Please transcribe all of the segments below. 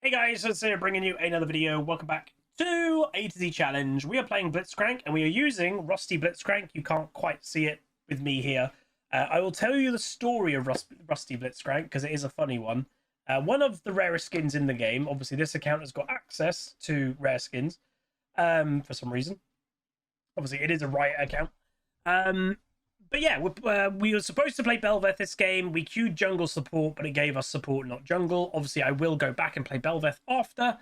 Hey guys, so today bringing you another video. Welcome back to A to Z Challenge. We are playing Blitzcrank and we are using Rusty Blitzcrank. You can't quite see it with me here. I will tell you the story of Rusty Blitzcrank because it is a funny one. One of the rarest skins in the game. Obviously, this account has got access to rare skins for some reason. Obviously, it is a Riot account. But yeah, we were supposed to play Belveth this game. We queued jungle support, but it gave us support, not jungle. Obviously, I will go back and play Belveth after.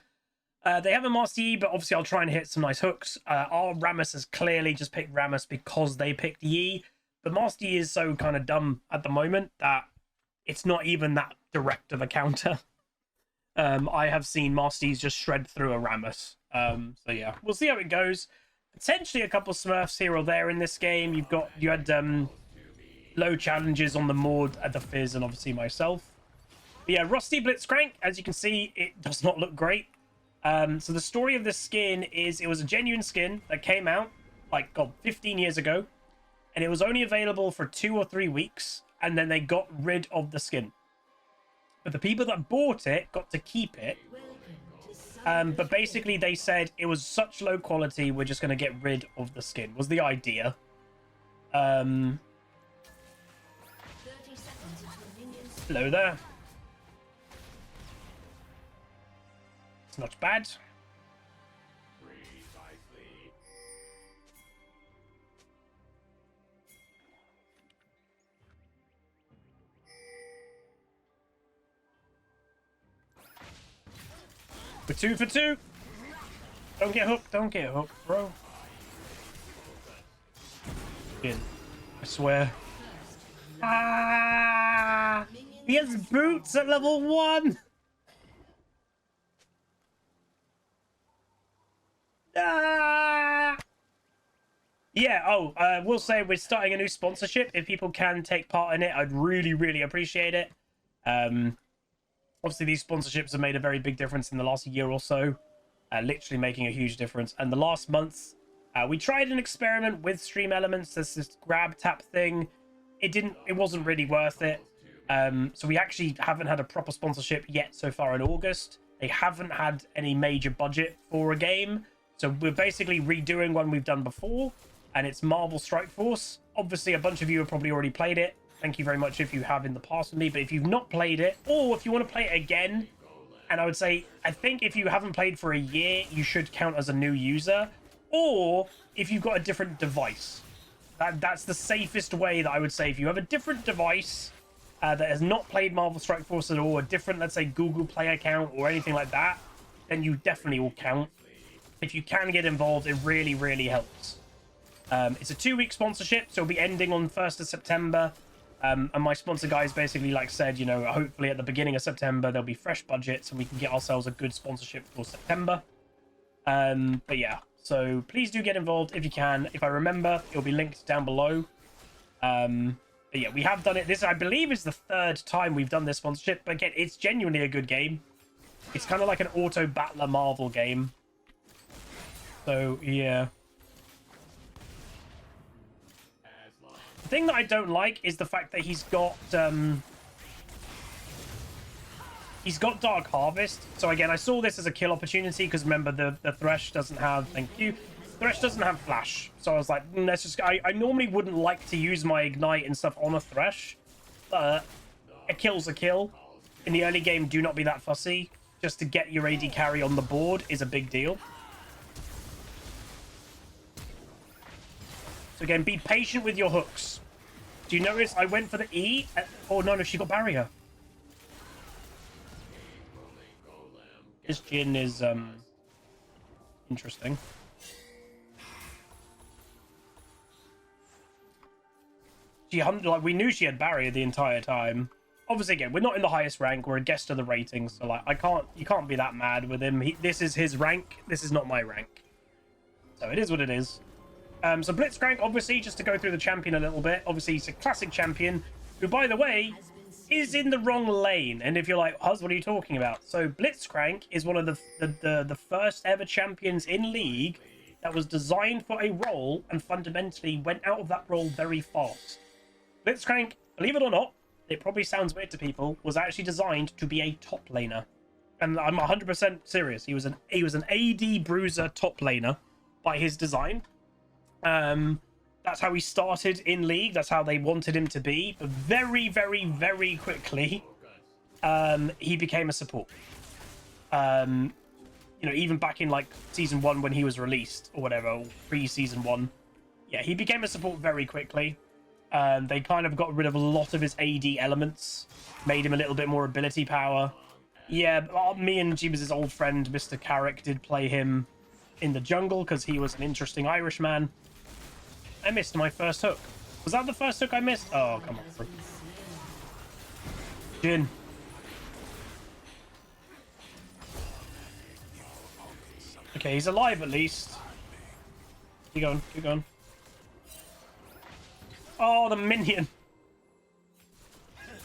They have a Master Yi, but obviously I'll try and hit some nice hooks. Our Rammus has clearly just picked Rammus because they picked Yi. But Master Yi is so kind of dumb at the moment that it's not even that direct of a counter. I have seen Master Yis just shred through a Rammus. So yeah, we'll see how it goes. Potentially a couple Smurfs here or there in this game. You had low challenges on the Maud, the Fizz, and obviously myself. But yeah, Rusty Blitzcrank, as you can see, it does not look great. So the story of this skin is it was a genuine skin that came out like 15 years ago, and it was only available for 2 or 3 weeks, and then they got rid of the skin. But the people that bought it got to keep it. But basically they said it was such low quality, we're just going to get rid of the skin, was the idea. Hello there. It's not bad. We're 2 for 2. Don't get hooked. Don't get hooked, bro. In. I swear. Ah! He has boots at level 1. Ah! Yeah. We'll say we're starting a new sponsorship. If people can take part in it, I'd really appreciate it. Obviously, these sponsorships have made a very big difference in the last year or so, literally making a huge difference. And the last month, we tried an experiment with Stream Elements. There's this grab tap thing. It wasn't really worth it. So we actually haven't had a proper sponsorship yet so far in August. They haven't had any major budget for a game. So we're basically redoing one we've done before, and it's Marvel Strikeforce. Obviously, a bunch of you have probably already played it. Thank you very much if you have in the past with me. But if you've not played it, or if you want to play it again, and I would say, I think if you haven't played for a year, you should count as a new user. Or if you've got a different device. That's the safest way that I would say. If you have a different device that has not played Marvel Strike Force at all, a different, let's say, Google Play account or anything like that, then you definitely will count. If you can get involved, it really helps. It's a 2-week sponsorship, so it'll be ending on 1st of September. And my sponsor guys basically said, you know, hopefully at the beginning of September, there'll be fresh budgets and we can get ourselves a good sponsorship for September. But yeah, so please do get involved if you can. If I remember, it'll be linked down below. But yeah, we have done it. This, I believe, is the 3rd time we've done this sponsorship. But again, it's genuinely a good game. It's kind of like an auto battler Marvel game. So yeah. The thing that I don't like is the fact that he's got Dark Harvest. So again, I saw this as a kill opportunity because remember the Thresh doesn't have, thank you, Thresh doesn't have flash. So I was like, let's just, I normally wouldn't like to use my ignite and stuff on a Thresh, but a kill's a kill. In the early game, do not be that fussy. Just to get your AD carry on the board is a big deal. So again, be patient with your hooks. Do you notice I went for the E? Oh, no, she got barrier. This Jhin is, interesting. We knew she had barrier the entire time. Obviously, again, we're not in the highest rank. We're a guest of the ratings. So, you can't be that mad with him. This is his rank. This is not my rank. So it is what it is. So Blitzcrank, obviously, just to go through the champion a little bit, obviously he's a classic champion who, by the way, is in the wrong lane. And if you're like, Huz, what are you talking about? So Blitzcrank is one of the first ever champions in League that was designed for a role and fundamentally went out of that role very fast. Blitzcrank, believe it or not, it probably sounds weird to people, was actually designed to be a top laner. And I'm 100% serious. He was an AD bruiser top laner by his design. That's how he started in League. That's how they wanted him to be. But very, very, very quickly, he became a support. You know, even back in like season 1 when he was released or whatever, or pre-season 1, yeah, he became a support very quickly. They kind of got rid of a lot of his AD elements, made him a little bit more ability power. Yeah, me and Jeebus' old friend Mr. Carrick did play him in the jungle because he was an interesting Irishman. I missed my first hook. Was that the first hook I missed? Oh, come on. Jhin. Okay, he's alive at least. Keep going, keep going. Oh, the minion.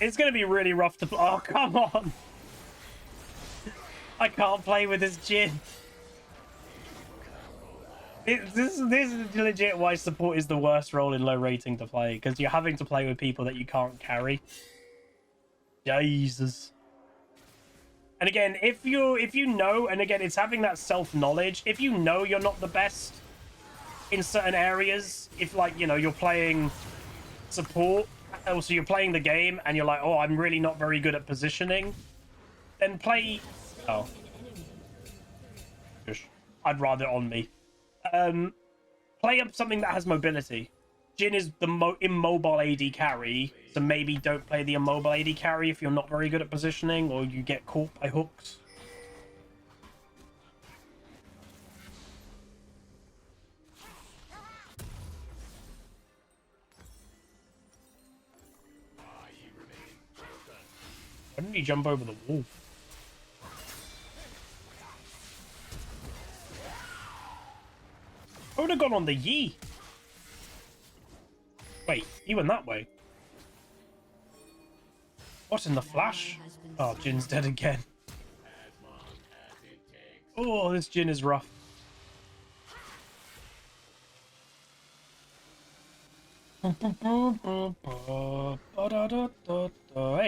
It's going to be really rough to... Oh, come on. I can't play with this Jhin. This is legit why support is the worst role in low rating to play, because you're having to play with people that you can't carry. Jesus. And again, if you know, and again, it's having that self-knowledge. If you know you're not the best in certain areas, if like, you know, you're playing support, also you're playing the game, and you're like, oh, I'm really not very good at positioning, then play... Oh. I'd rather on me. Play up something that has mobility. Jhin is the immobile AD carry, so maybe don't play the immobile AD carry if you're not very good at positioning or you get caught by hooks. Why didn't he jump over the wall? I would have gone on the Yi. Wait, he went that way. What in the flash? Oh, Jin's dead again. Oh, this Jhin is rough. Hey,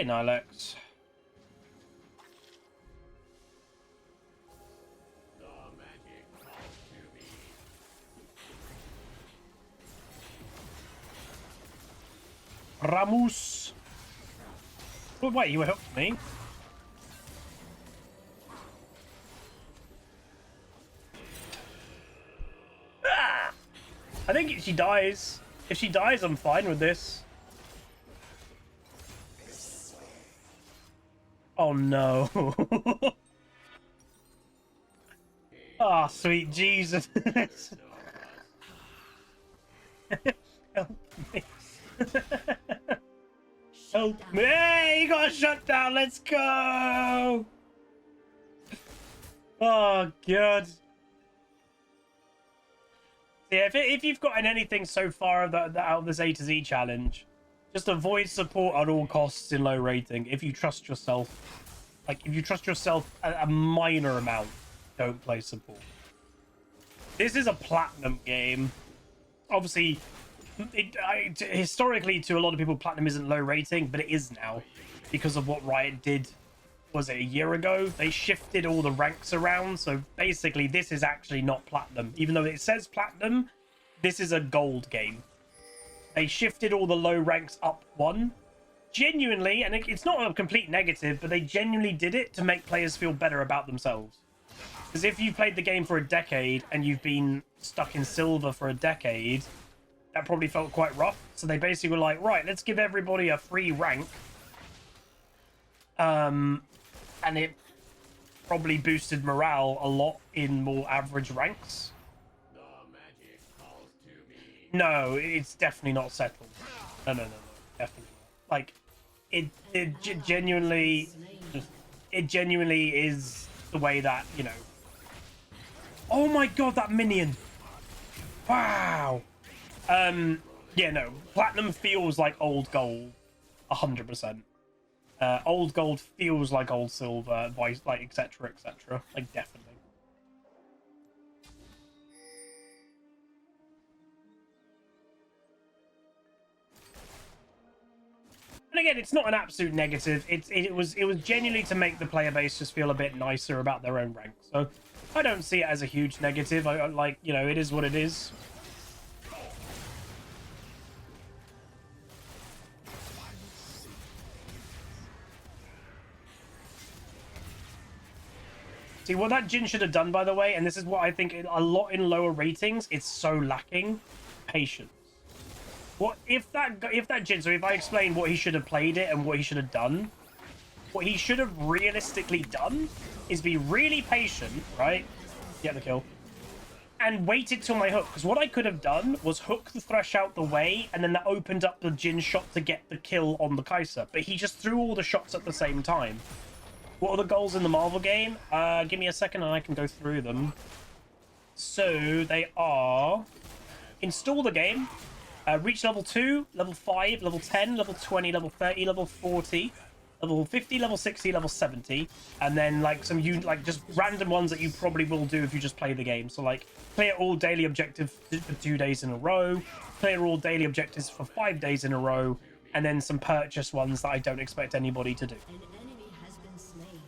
Nilex. Ramus. Oh, wait, you helped me. Ah! I think if she dies, I'm fine with this. Oh no. Ah, oh, sweet Jesus. Help me. Help me! Hey, you got a shutdown. Let's go! Oh god. Yeah, if you've gotten anything so far out of this A to Z challenge, just avoid support at all costs in low rating. If you trust yourself, like if you trust yourself a minor amount, don't play support. This is a platinum game. Obviously, historically, to a lot of people, platinum isn't low rating, but it is now because of what Riot did. Was it a year ago? They shifted all the ranks around, so basically this is actually not platinum. Even though it says platinum, this is a gold game. They shifted all the low ranks up one. Genuinely, and it's not a complete negative, but they genuinely did it to make players feel better about themselves. Because if you played the game for a decade and you've been stuck in silver for a decade, that probably felt quite rough. So they basically were like, right, let's give everybody a free rank. And it probably boosted morale a lot in more average ranks. No, it's definitely not settled. No, definitely not. Like, it genuinely is the way that, you know. Oh my god, that minion! Wow. Yeah, no, platinum feels like old gold, 100%. Old gold feels like old silver, like etc, etc. Like definitely. And again, it's not an absolute negative. It was genuinely to make the player base just feel a bit nicer about their own rank. So I don't see it as a huge negative. I like, you know, it is what it is. See, what that Jhin should have done, by the way, and this is what I think a lot in lower ratings, it's so lacking patience. What if that Jhin, so if I explain what he should have played it and what he should have done, what he should have realistically done is be really patient, right? Get the kill. And waited till my hook. Because what I could have done was hook the Thresh out the way, and then that opened up the Jhin shot to get the kill on the Kai'Sa. But he just threw all the shots at the same time. What are the goals in the Marvel game? Give me a second and I can go through them. So they are... Install the game. Reach level 2, level 5, level 10, level 20, level 30, level 40, level 50, level 60, level 70, and then like some just random ones that you probably will do if you just play the game. So like clear all daily objectives for 2 days in a row, clear all daily objectives for 5 days in a row, and then some purchase ones that I don't expect anybody to do. An enemy has been slain.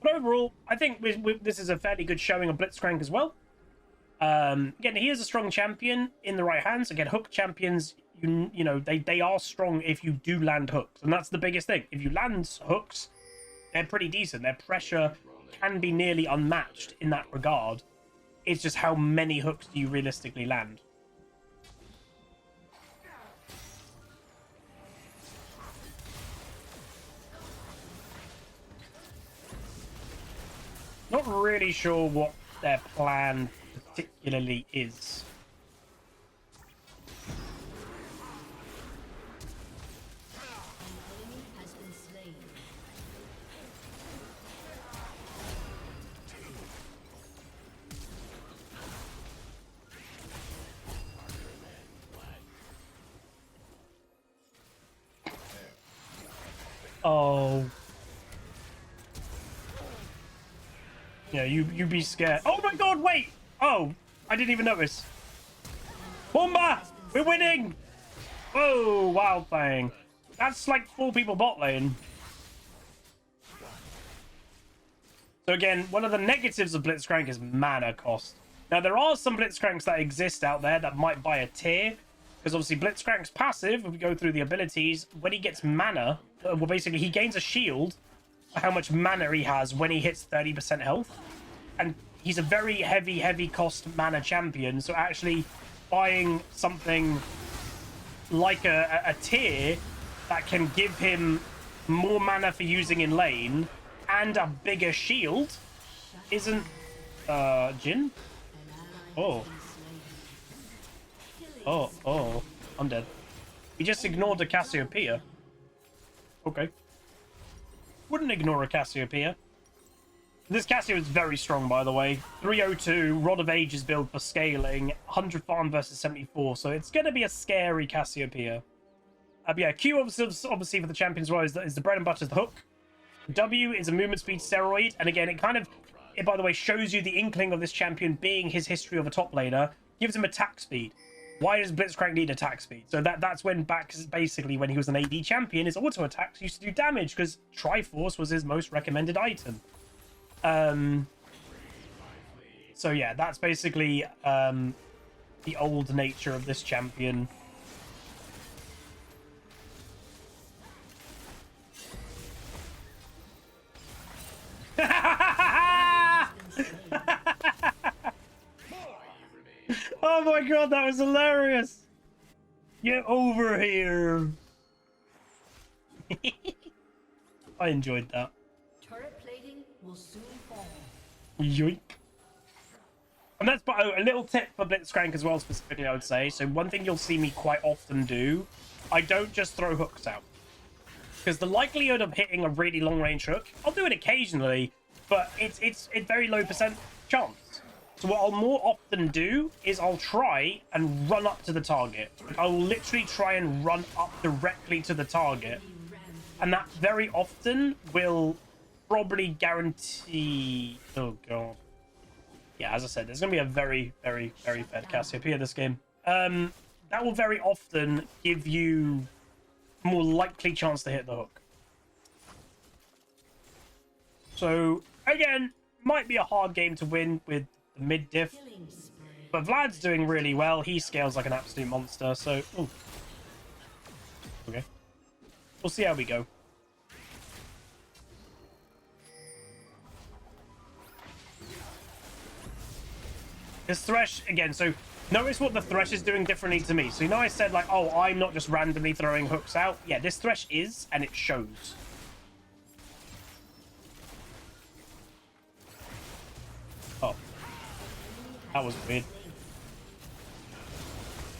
But overall, I think this is a fairly good showing of Blitzcrank as well. Again, he is a strong champion in the right hands. Again, hook champions, you know, they are strong if you do land hooks. And that's the biggest thing. If you land hooks, they're pretty decent. Their pressure can be nearly unmatched in that regard. It's just how many hooks do you realistically land? Not really sure what their plan particularly is. An enemy has been slain. Oh. Yeah, you be scared. Oh my god, wait! Oh, I didn't even notice. Bomba! We're winning! Oh, wild thing. That's like 4 people bot lane. So again, one of the negatives of Blitzcrank is mana cost. Now, there are some Blitzcranks that exist out there that might buy a tier. Because obviously Blitzcrank's passive, if we go through the abilities, when he gets mana, well, basically he gains a shield for how much mana he has when he hits 30% health. And he's a very heavy cost mana champion. So actually buying something like a tier that can give him more mana for using in lane and a bigger shield isn't Jhin? Oh. Oh, I'm dead. He just ignored the Cassiopeia. Okay. Wouldn't ignore a Cassiopeia. This Cassio is very strong, by the way. 302, Rod of Ages build for scaling, 100 farm versus 74, so it's going to be a scary Cassiopeia. But yeah, Q obviously for the champions role is the bread and butter is the hook. W is a movement speed steroid, and again, it by the way shows you the inkling of this champion being his history of a top laner, gives him attack speed. Why does Blitzcrank need attack speed? So that's when basically when he was an AD champion, his auto attacks used to do damage because Triforce was his most recommended item. So yeah, that's basically the old nature of this champion. Oh my god, that was hilarious! Get over here! I enjoyed that. Turret plating will soon fall. Yoink. And that's a little tip for Blitzcrank as well, specifically, I would say. So one thing you'll see me quite often do, I don't just throw hooks out. Because the likelihood of hitting a really long-range hook, I'll do it occasionally, but it's very low percent chance. So what I'll more often do is I'll try and run up to the target. I will literally try and run up directly to the target. And that very often will probably guarantee... Oh, God. Yeah, as I said, there's going to be a very, very, very fed Cassiopeia this game. That will very often give you a more likely chance to hit the hook. So, again, might be a hard game to win with the mid diff. But Vlad's doing really well. He scales like an absolute monster, so... Ooh. Okay. We'll see how we go. This Thresh, again, so notice what the Thresh is doing differently to me. So you know I said, like, oh, I'm not just randomly throwing hooks out? Yeah, this Thresh is, and it shows. Oh. That was weird.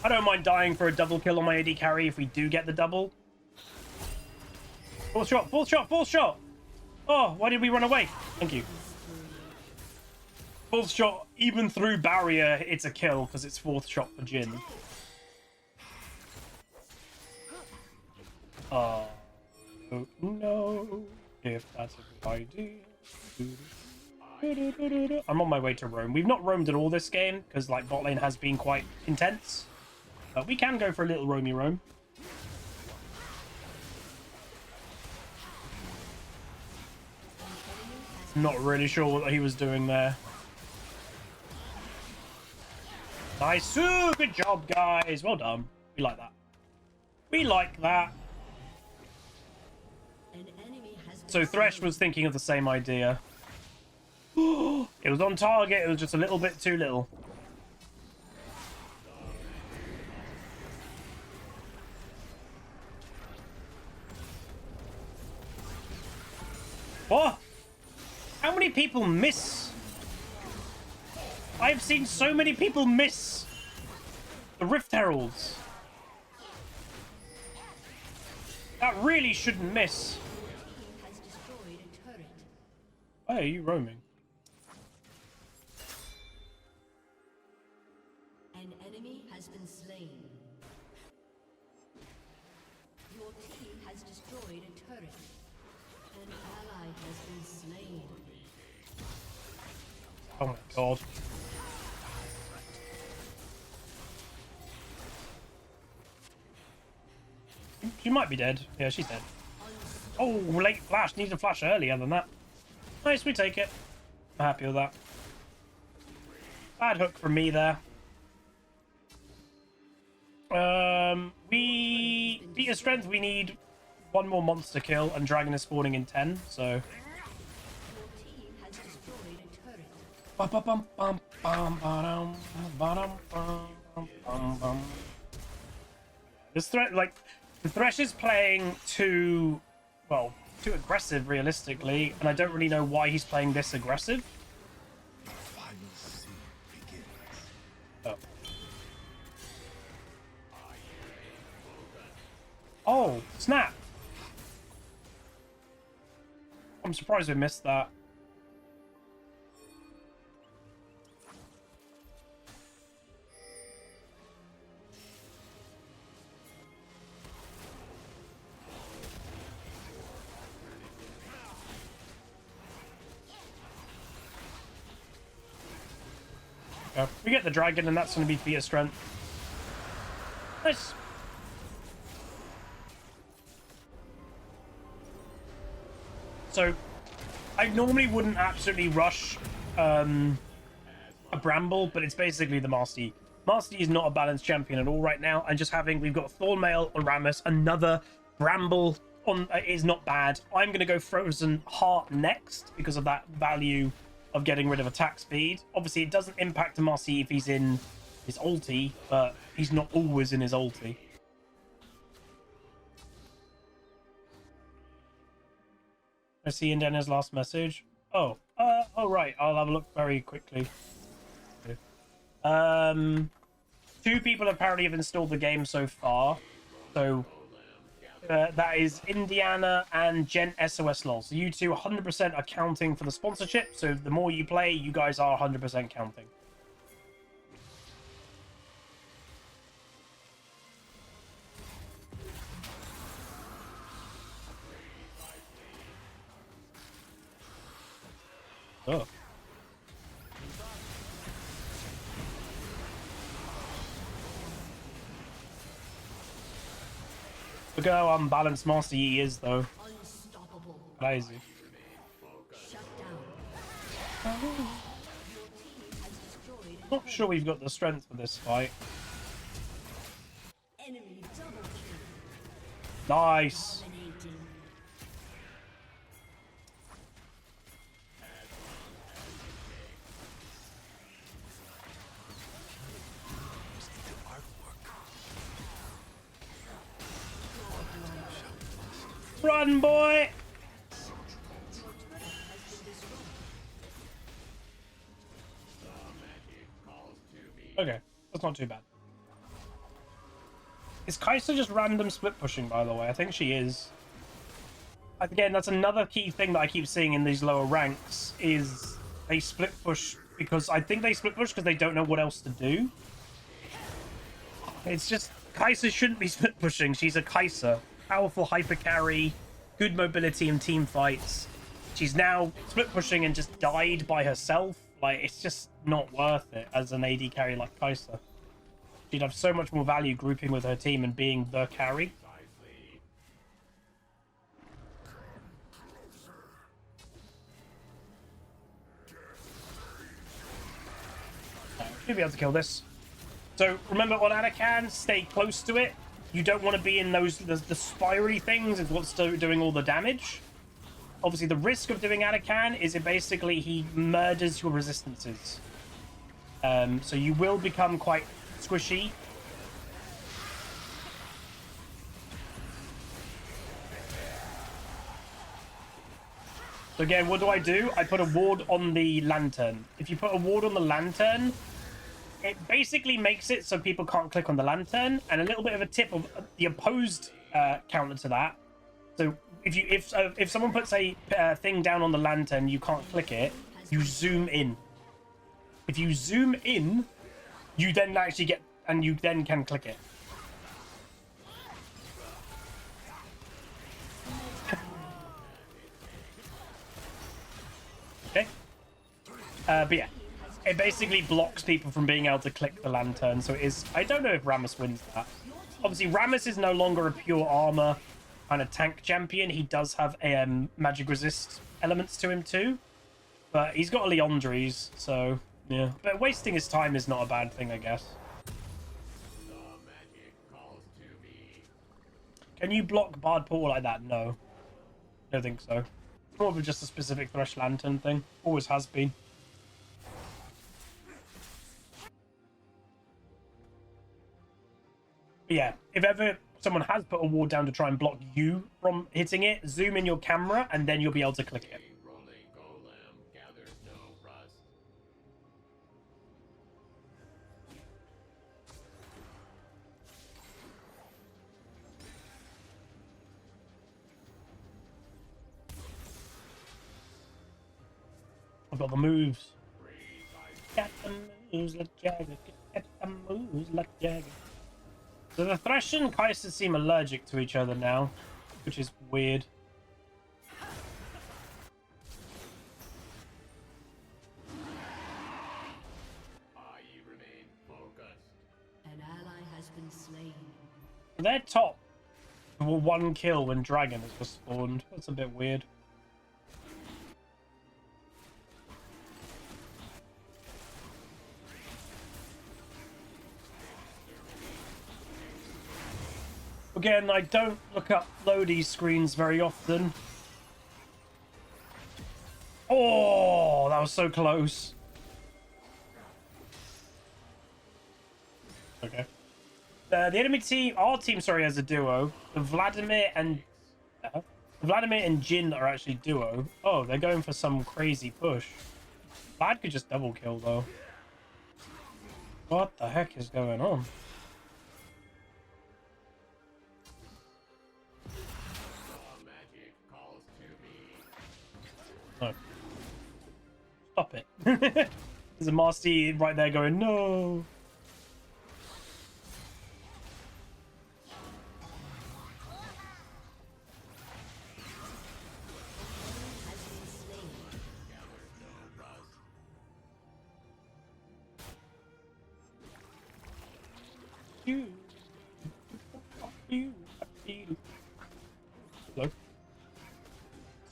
I don't mind dying for a double kill on my AD carry if we do get the double. Full shot, full shot, full shot! Oh, why did we run away? Thank you. Fourth shot, even through barrier, it's a kill because it's fourth shot for Jhin. Oh, no, if that's a good idea. I'm on my way to roam. We've not roamed at all this game because like bot lane has been quite intense. But we can go for a little roamy roam. Not really sure what he was doing there. Nice. Ooh, good job, guys. Well done. We like that. We like that. So Thresh was thinking of the same idea. It was on target. It was just a little bit too little. What? How many people miss? I've seen so many people miss the Rift Heralds. That really shouldn't miss. Why are you roaming? An enemy has been slain. Your team has destroyed a turret. An ally has been slain. Oh my god. She might be dead. Yeah, she's dead. Oh, late flash. Needs a flash earlier than that. Nice, we take it. I'm happy with that. Bad hook from me there. We beat his strength. We need one more monster kill, and Dragon is spawning in 10, so... This threat, like, the Thresh is playing too, well, too aggressive, realistically, and I don't really know why he's playing this aggressive. Oh. Oh, snap! I'm surprised we missed that. We get the dragon, and that's going to be Fear Strength. Nice. So, I normally wouldn't absolutely rush a Bramble, but it's basically the Master Yi. Master Yi is not a balanced champion at all right now, and just having, we've got Thornmail on Rammus, another Bramble on is not bad. I'm going to go Frozen Heart next because of that value of getting rid of attack speed. Obviously, it doesn't impact a Master Yi if he's in his ulti, but he's not always in his ulti. I see Indana's last message. Oh, oh right. I'll have a look very quickly. 2 people apparently have installed the game so far. So that is Indiana and Gen SOS LOL. So you two 100% are counting for the sponsorship. So the more you play, you guys are 100% counting. Oh. Look at how unbalanced Master Yi is, though. Unstoppable. Crazy. Shut down. Your team has destroyed a Not sure we've got the strength for this fight. enemy double kill. Nice. Dominating. Run, boy! Okay, that's not too bad. Is Kai'Sa just random split pushing, by the way? I think she is. Again, that's another key thing that I keep seeing in these lower ranks, is they split push because I think they split push because they don't know what else to do. It's just, Kai'Sa shouldn't be split pushing. She's a Kai'Sa. Powerful hyper carry, good mobility in team fights. She's now split pushing and just died by herself. Like, it's just not worth it as an AD carry like Kai'Sa. She'd have so much more value grouping with her team and being the carry. Should be able to kill this. So remember, on Anakin, stay close to it. You don't want to be in those the spiry things is what's doing all the damage. Obviously, the risk of doing Anakin is it basically he murders your resistances. So you will become quite squishy. So again, what do? I put a ward on the lantern. If you put a ward on the lantern, it basically makes it so people can't click on the lantern. And a little bit of a tip of the opposed counter to that. So if someone puts a thing down on the lantern, you can't click it. You zoom in. If you zoom in, you then actually get, and you then can click it. Okay. But yeah, it basically blocks people from being able to click the lantern. So it is, I don't know if Rammus wins that. Obviously, Rammus is no longer a pure armor kind of tank champion. He does have magic resist elements to him too. But he's got a Leandries, so yeah. But wasting his time is not a bad thing, I guess. Can you block Bard Portal like that? No. I don't think so. Probably just a specific Thresh Lantern thing. Always has been. But yeah, if ever someone has put a ward down to try and block you from hitting it, zoom in your camera and then you'll be able to click it. I've got the moves. Got the moves like Jagger. Got the moves like Jagger. So the Thresh and Kai'Sa seem allergic to each other now, which is weird. An ally has been slain. They're top for one kill when Dragon has just spawned. That's a bit weird. Again, I don't look up loadie screens very often. Oh, that was so close. Okay. The enemy team, our team, sorry, has a duo. The Vladimir and Jin are actually duo. Oh, they're going for some crazy push. Vlad could just double kill though. What the heck is going on? No. Stop it. There's a Master right there going, no. You. Hello.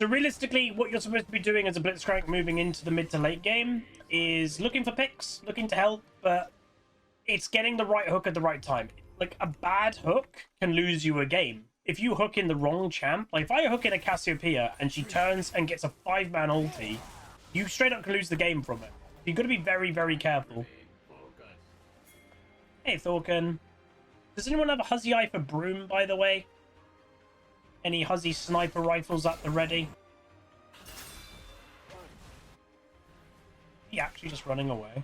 So realistically, what you're supposed to be doing as a Blitzcrank moving into the mid to late game is looking for picks, looking to help, but it's getting the right hook at the right time. Like, a bad hook can lose you a game. If you hook in the wrong champ, like if I hook in a Cassiopeia and she turns and gets a 5-man ulti, you straight up can lose the game from it. You've got to be very, very careful. Hey, Thorken. Does anyone have a Huzzy Eye for Broom, by the way? Any Huzzy sniper rifles at the ready? He actually just running away.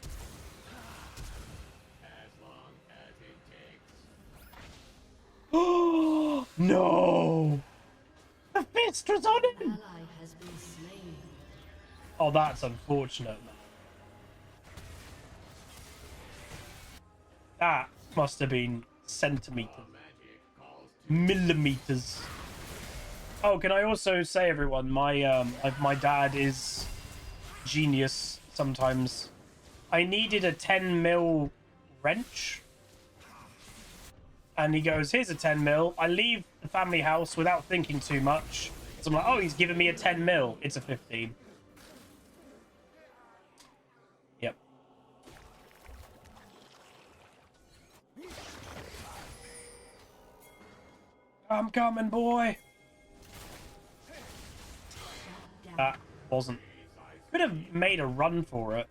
Oh no! The fist was on him! Ally has been slain. Oh, that's unfortunate. That must have been centimeters. Millimeters. Oh, can I also say, everyone, my dad is genius sometimes. I needed a 10 mil wrench. And he goes, here's a 10 mil. I leave the family house without thinking too much. So I'm like, oh, he's giving me a 10 mil. It's a 15. Yep. I'm coming, boy. That wasn't. Could have made a run for it.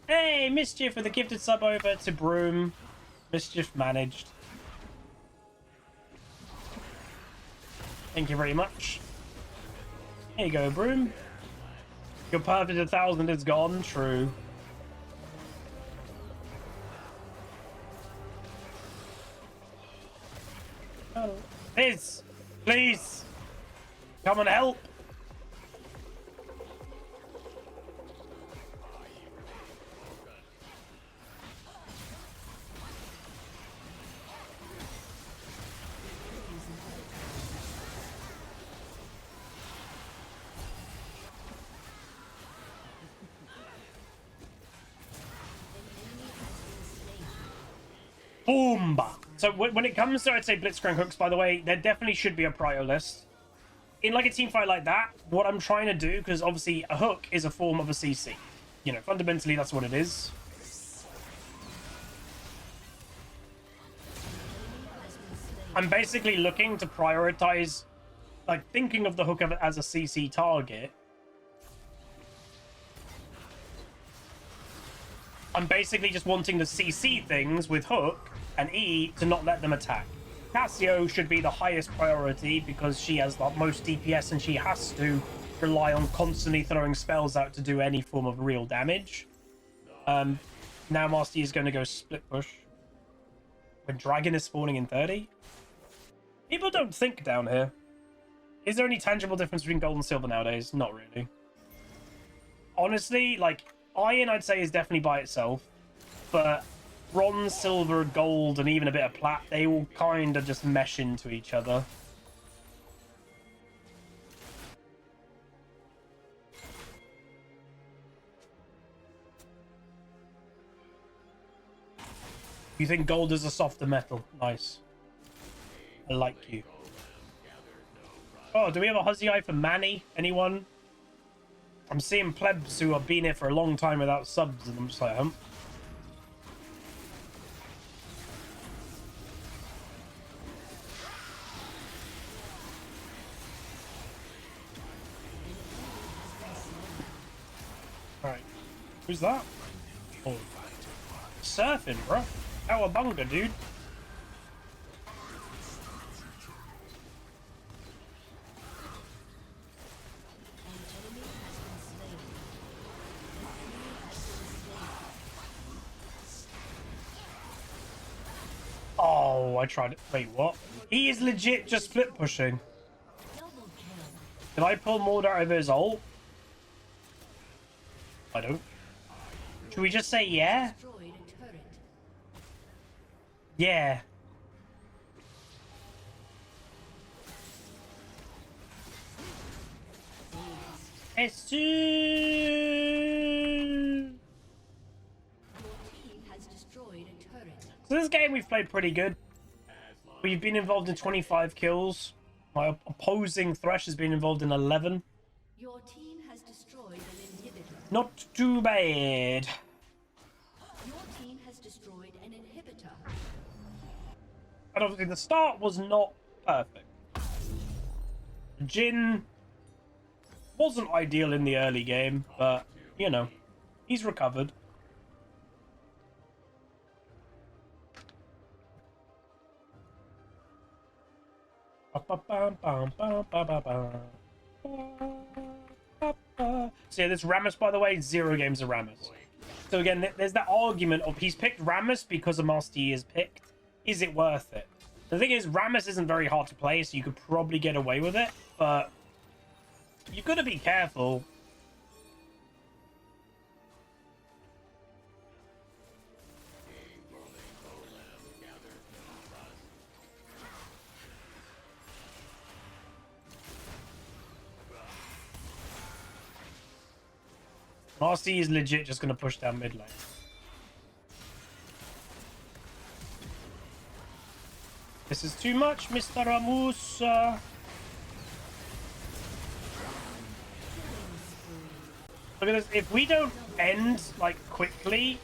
Hey, Mischief with a gifted sub over to Broom. Mischief managed. Thank you very much. Here you go, Broom. Your perfect 1,000 is gone. True. Oh. Liz, please come and help. Boomba. So when it comes to, I'd say, Blitzcrank hooks, by the way, there definitely should be a prio list. In like a team fight like that, what I'm trying to do, because obviously a hook is a form of a CC. You know, fundamentally that's what it is. I'm basically looking to prioritize, like, thinking of the hook as a CC target. I'm basically just wanting to CC things with hook and E to not let them attack. Cassio should be the highest priority because she has the most DPS and she has to rely on constantly throwing spells out to do any form of real damage. Now Master is going to go split push. When Dragon is spawning in 30? People don't think down here. Is there any tangible difference between gold and silver nowadays? Not really. Honestly, like, iron I'd say is definitely by itself, but bronze, silver, gold, and even a bit of plat, they all kind of just mesh into each other. You think gold is a softer metal? Nice. I like you. Oh, do we have a Huzzy Eye for Manny? Anyone? I'm seeing plebs who have been here for a long time without subs, and I'm just like, Alright. Who's that? Oh. Surfing, bro. Cowabunga, dude. Oh, I tried it. Wait, what? He is legit just split pushing. Did I pull Mord out of his ult? I don't. Should we just say yeah? Yeah. Jesus. Has destroyed a turret. So this game we've played pretty good. We've been involved in 25 kills. My opposing Thresh has been involved in 11. Your team has destroyed an inhibitor. Not too bad. Your team has destroyed an inhibitor. And obviously the start was not perfect. Jin wasn't ideal in the early game, but, you know, he's recovered. So yeah, this Rammus, by the way, 0 games of Rammus. So again, there's that argument of he's picked Rammus because a Master Yi is picked. Is it worth it? The thing is, Rammus isn't very hard to play, so you could probably get away with it, but you've got to be careful. Master Yi is legit just going to push down mid lane. This is too much, Mr. Rammus. Look at this. If we don't end, like, quickly,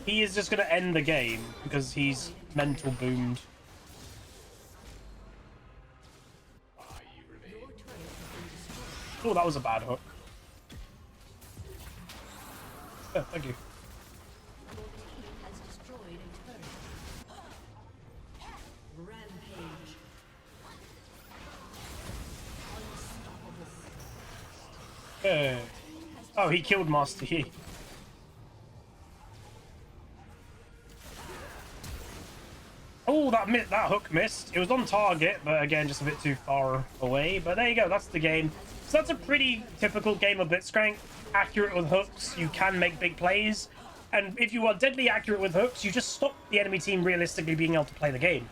he is just going to end the game because he's mental boomed. Oh, that was a bad hook. Oh, thank you. Your team has destroyed a turret. Rampage. Unstoppable. Okay. Oh, he killed Master Yi. Oh, that hook missed. It was on target, but again, just a bit too far away. But there you go. That's the game. So that's a pretty typical game of Blitzcrank. Accurate with hooks, you can make big plays. And if you are deadly accurate with hooks, you just stop the enemy team realistically being able to play the game.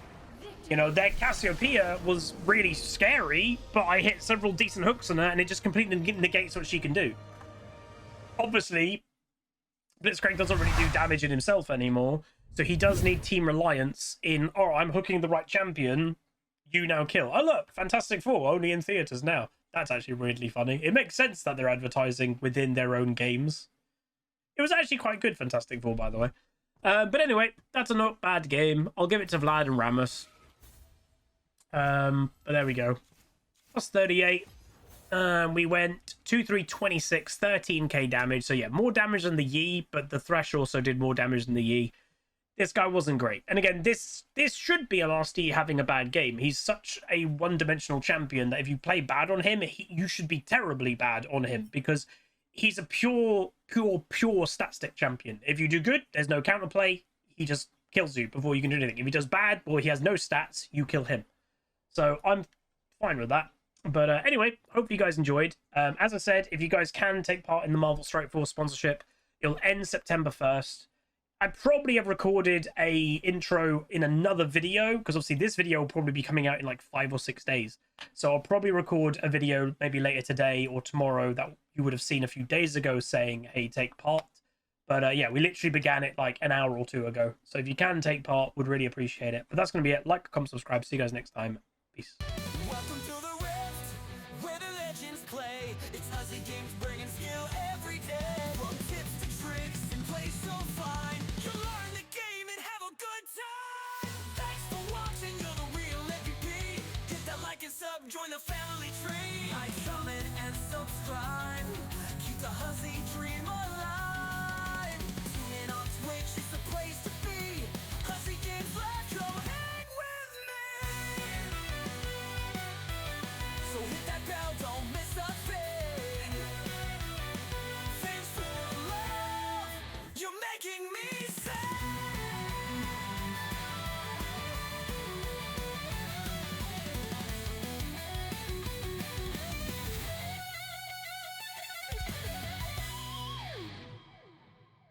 You know, their Cassiopeia was really scary, but I hit several decent hooks on her, and it just completely negates what she can do. Obviously, Blitzcrank doesn't really do damage in himself anymore, so he does need team reliance in, oh, I'm hooking the right champion, you now kill. Oh, look, Fantastic Four, only in theaters now. That's actually weirdly funny. It makes sense that they're advertising within their own games. It was actually quite good, Fantastic Four, by the way. But anyway, that's a not bad game. I'll give it to Vlad and Rammus. But there we go. Plus 38. We went 2-3, 26, 13k damage. So yeah, more damage than the Yi, but the Thresh also did more damage than the Yi. This guy wasn't great. And again, this should be a Master Yi having a bad game. He's such a one-dimensional champion that if you play bad on him, you should be terribly bad on him because he's a pure stat stick champion. If you do good, there's no counterplay. He just kills you before you can do anything. If he does bad or he has no stats, you kill him. So I'm fine with that. But anyway, hope you guys enjoyed. As I said, if you guys can take part in the Marvel Strikeforce sponsorship, it'll end September 1st. I probably have recorded a intro in another video because obviously this video will probably be coming out in like 5 or 6 days. So I'll probably record a video maybe later today or tomorrow that you would have seen a few days ago saying, hey, take part. But yeah, we literally began it like an hour or two ago. So if you can take part, would really appreciate it. But that's going to be it. Like, comment, subscribe. See you guys next time. Peace. Welcome to the Rift, where the legends play. It's HuzzyGames bringing skill every day. From tips to tricks and play so fine, you'll learn the game and have a good time. Thanks for watching, you're the real MVP. Hit that like and sub, join the family tree. Like, comment and subscribe, keep the Huzzy dream alive. Tune in on Twitch, it's the place to be. HuzzyGames, let's go.